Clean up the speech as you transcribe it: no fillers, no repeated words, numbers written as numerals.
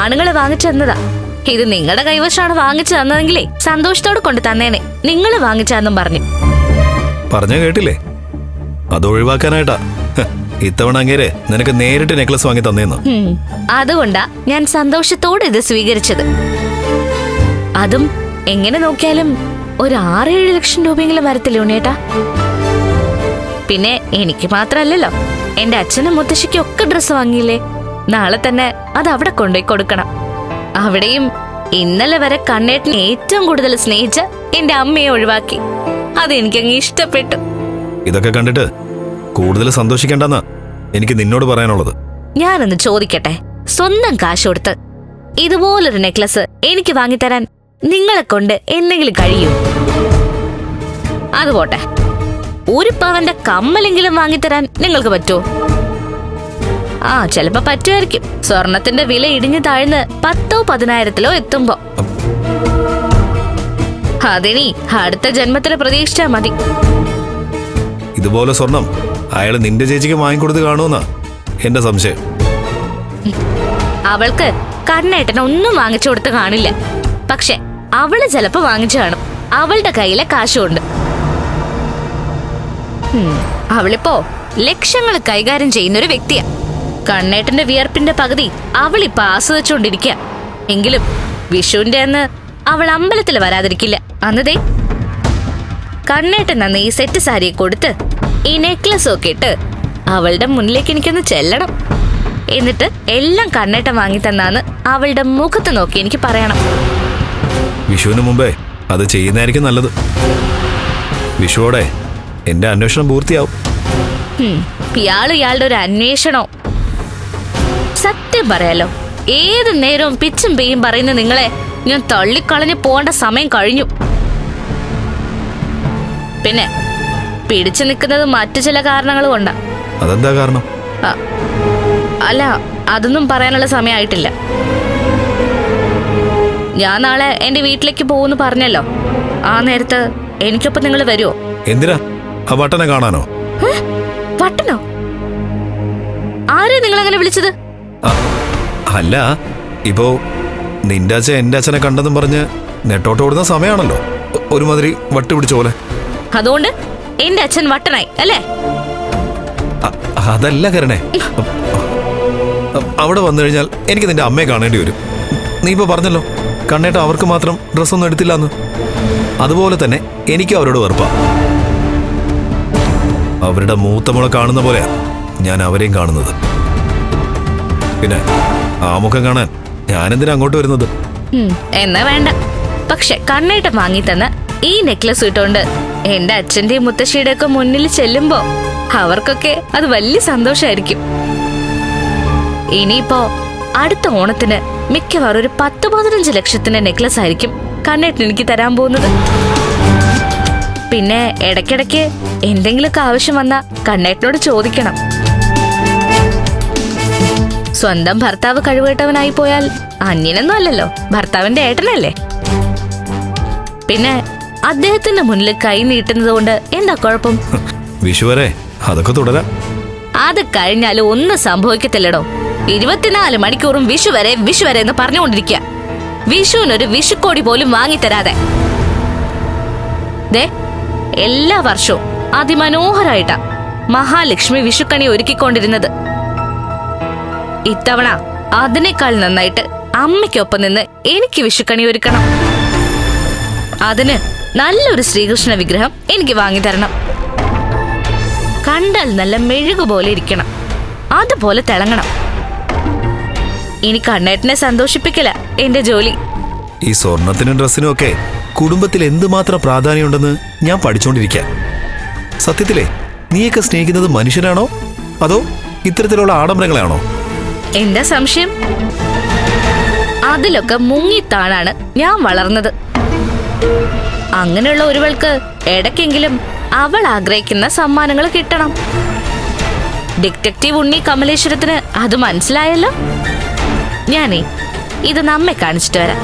ആണുങ്ങളെ വാങ്ങിച്ചു തന്നതാ. ഇത് നിങ്ങളുടെ കൈവശമാണ് വാങ്ങിച്ചു തന്നതെങ്കിലേ സന്തോഷത്തോടെ കൊണ്ട് തന്നേനെ. നിങ്ങൾ വാങ്ങിച്ചാന്നും പറഞ്ഞു. പറഞ്ഞ കേട്ടില്ലേ? അത് ഒഴിവാക്കാനായിട്ടാ ഇത്തവണ അങ്ങേരെ നിനക്ക് നേരിട്ട് നെക്ലസ് വാങ്ങി തന്നേന്ന്. അതുകൊണ്ടാ ഞാൻ സന്തോഷത്തോടെ ഇത് സ്വീകരിച്ചത്. അതും എങ്ങനെ നോക്കിയാലും ഒരു 6-7 ലക്ഷം രൂപയെങ്കിലും വരത്തില്ലേ ഉണ്ണേട്ടാ? പിന്നെ എനിക്ക് മാത്രല്ലല്ലോ, എന്റെ അച്ഛനും മുത്തശ്ശിക്കും ഒക്കെ ഡ്രസ്സ് വാങ്ങിയില്ലേ? നാളെ തന്നെ അത് അവിടെ കൊണ്ടുപോയി കൊടുക്കണം. അവിടെയും ഇന്നലെ വരെ കണ്ണേട്ടിന് ഏറ്റവും കൂടുതൽ സ്നേഹിച്ച എന്റെ അമ്മയെ ഒഴിവാക്കി. അതെനിക്കങ്ങ് ഇഷ്ടപ്പെട്ടു. ഇതൊക്കെ കണ്ടിട്ട് കൂടുതൽ സന്തോഷിക്കണ്ടെന്നാ എനിക്ക് നിന്നോട് പറയാനുള്ളത്. ഞാനൊന്ന് ചോദിക്കട്ടെ, സ്വന്തം കാശ് കൊടുത്ത് ഇതുപോലൊരു നെക്ലസ് എനിക്ക് വാങ്ങിത്തരാൻ നിങ്ങളെ കൊണ്ട് എന്തെങ്കിലും കഴിയൂ? അതുപോട്ടെ, 1 പവന്റെ കമ്മലെങ്കിലും വാങ്ങിത്തരാൻ നിങ്ങൾക്ക് പറ്റുമോ? ചിലപ്പോ പറ്റുമായിരിക്കും. സ്വർണത്തിന്റെ വില ഇടിഞ്ഞു താഴ്ന്ന് 10,000-10,000 എത്തുമ്പോ. അതിനി അടുത്ത ജന്മത്തില് പ്രതീക്ഷിച്ചാ മതി. ഇതുപോലെ സ്വർണം അയാള് നിന്റെ ചേച്ചിക്ക് വാങ്ങിക്കൊടുത്ത് കാണുമെന്നാ എന്റെ സംശയം. അവൾക്ക് കണ്ണേട്ടന് ഒന്നും വാങ്ങിച്ചു കൊടുത്ത് കാണില്ല. പക്ഷെ അവള് ചിലപ്പോ വാങ്ങിച്ചു കാണും. അവളുടെ കയ്യിലെ കാശുണ്ട്. അവളിപ്പോ ലക്ഷങ്ങൾ കൈകാര്യം ചെയ്യുന്ന ഒരു വ്യക്തിയാ. കണ്ണേട്ടന്റെ വിയർപ്പിന്റെ പകുതി അവളിപ്പോ ആസ്വദിച്ചുകൊണ്ടിരിക്കുക. എങ്കിലും വിഷുവിന്റെ അന്ന് അവൾ അമ്പലത്തിൽ വരാതിരിക്കില്ല. അന്നതേ കണ്ണേട്ടൻ അന്ന് ഈ സെറ്റ് സാരിയെ കൊടുത്ത് ഈ നെക്ലസും ഒക്കെ ഇട്ട് അവളുടെ മുന്നിലേക്ക് എനിക്കൊന്ന് ചെല്ലണം. എന്നിട്ട് എല്ലാം കണ്ണേട്ടൻ വാങ്ങി തന്നാന്ന് അവളുടെ മുഖത്ത് നോക്കി എനിക്ക് പറയണം. വിഷുവിന് മുമ്പേ അത് ചെയ്യുന്നതായിരിക്കും നല്ലത്. വിഷുവോടെ എന്റെ അന്വേഷണം പൂർത്തിയാവും. ഇയാളുടെ ഒരു അന്വേഷണോ? സത്യം പറയാലോ, ഏത് നേരവും പിച്ചും പെയ്യും പറയുന്ന നിങ്ങളെ ഞാൻ തള്ളിക്കളഞ്ഞു പോകേണ്ട സമയം കഴിഞ്ഞു. പിന്നെ പിടിച്ചു നിൽക്കുന്നത് മറ്റു ചില കാരണങ്ങളും കൊണ്ടാ. അതെന്താ കാരണം? അല്ല, അതൊന്നും പറയാനുള്ള സമയമായിട്ടില്ല. ഞാൻ നാളെ എന്റെ വീട്ടിലേക്ക് പോകുന്നു പറഞ്ഞല്ലോ. ആ നേരത്ത് എനിക്കൊപ്പം നിങ്ങൾ വരുമോ? എന്തിനാ? ആ വട്ടനെ കാണാനോ? വട്ടനോ? ആരെയാ നിങ്ങൾ അങ്ങനെ വിളിച്ചത്? അല്ല, ഇപ്പോ നിന്റെ അച്ഛൻ എന്റെ അച്ഛനെ കണ്ടെന്നും പറഞ്ഞ് നെട്ടോട്ട് ഓടുന്ന സമയമാണല്ലോ. ഒരുമാതിരി വട്ട് പിടിച്ച പോലെ. അതുകൊണ്ട് എന്റെ അച്ഛൻ വട്ടനായി അല്ലേ? അതല്ല കരണേ, അവിടെ വന്നു കഴിഞ്ഞാൽ എനിക്ക് നിന്റെ അമ്മയെ കാണേണ്ടി വരും. നീ ഇപ്പൊ പറഞ്ഞല്ലോ കണ്ണേട്ട അവർക്ക് മാത്രം ഡ്രസ്സൊന്നും എടുത്തില്ലാന്ന്. അതുപോലെ തന്നെ എനിക്കും അവരോട് വെറുപ്പാ. അവരുടെ മൂത്തമുള കാണുന്ന പോലെയാ ഞാൻ അവരെയും കാണുന്നത്. പിന്നെ ആ മുഖം കാണാൻ ഞാനെന്തിനാ അങ്ങോട്ട് വരുന്നത്? എന്നാ വേണ്ട. പക്ഷെ കണ്ണേട്ടം വാങ്ങി തന്ന ഈ നെക്ലസ് ഇട്ടോണ്ട് എന്റെ അച്ഛന്റെയും മുത്തശ്ശിയുടെ ഒക്കെ മുന്നിൽ ചെല്ലുമ്പോ അവർക്കൊക്കെ അത് വലിയ സന്തോഷായിരിക്കും. ഇനിയിപ്പോ അടുത്ത ഓണത്തിന് മിക്കവാറും ഒരു 10-15 ലക്ഷത്തിന്റെ നെക്ലസ് ആയിരിക്കും കണ്ണേട്ടൻ എനിക്ക് തരാൻ പോകുന്നത്. പിന്നെ ഇടയ്ക്കിടയ്ക്ക് എന്തെങ്കിലുമൊക്കെ ആവശ്യം വന്നാ കണ്ണേട്ടനോട് ചോദിക്കണം. സ്വന്തം ഭർത്താവ് കഴിവുകെട്ടവനായി പോയാൽ അന്യനൊന്നും അല്ലല്ലോ, ഭർത്താവിന്റെ ഏട്ടനല്ലേ. പിന്നെ അദ്ദേഹത്തിന്റെ മുന്നിൽ കൈ നീട്ടുന്നത് കൊണ്ട് എന്താ കുഴപ്പം? വിഷു വരെ അതൊക്കെ തുടരാം. അത് കഴിഞ്ഞാലും ഒന്നും സംഭവിക്കത്തില്ലടോ. 24 മണിക്കൂറും വിഷു വരെ എന്ന് പറഞ്ഞുകൊണ്ടിരിക്കുക. വിഷുവിനൊരു വിഷുക്കോടി പോലും വാങ്ങിത്തരാതെ. ദേ, എല്ലാ വർഷവും അതിമനോഹരായിട്ടാ മഹാലക്ഷ്മി വിഷുക്കണി ഒരുക്കിക്കൊണ്ടിരുന്നത്. ഇത്തവണ അതിനേക്കാൾ നന്നായിട്ട് അമ്മയ്ക്കൊപ്പം നിന്ന് എനിക്ക് വിഷുക്കണി ഒരുക്കണം. അതിന് നല്ലൊരു ശ്രീകൃഷ്ണ വിഗ്രഹം എനിക്ക് വാങ്ങിത്തരണം. കണ്ടാൽ നല്ല മെഴുകുപോലെ ഇരിക്കണം, അതുപോലെ തിളങ്ങണം. ഇനി കണ്ണേട്ടനെ സന്തോഷിപ്പിക്കല എന്റെ ജോലി. ഈ സ്വർണത്തിനും ഡ്രസ്സിനും ഒക്കെ കുടുംബത്തിൽ എന്തുമാത്രം പ്രാധാന്യമുണ്ടെന്ന് ഞാൻ പഠിച്ചോണ്ടിരിക്കാം. സത്യത്തിലെ നീയൊക്കെ സ്നേഹിക്കുന്നത് മനുഷ്യനാണോ അതോ ഇത്തരത്തിലുള്ള ആഡംബരങ്ങളാണോ? എന്താ സംശയം? അതിലൊക്കെ മുങ്ങിത്താണാണ് ഞാൻ വളർന്നത്. അങ്ങനെയുള്ള ഒരുവൾക്ക് ഇടയ്ക്കെങ്കിലും അവൾ ആഗ്രഹിക്കുന്ന സമ്മാനങ്ങൾ കിട്ടണം. ഡിറ്റക്റ്റീവ് ഉണ്ണി കമലേശ്വരത്തിന് അത് മനസ്സിലായല്ലോ. ഞാനേ ഇത് നമ്മെ കാണിച്ചിട്ട് വരാം.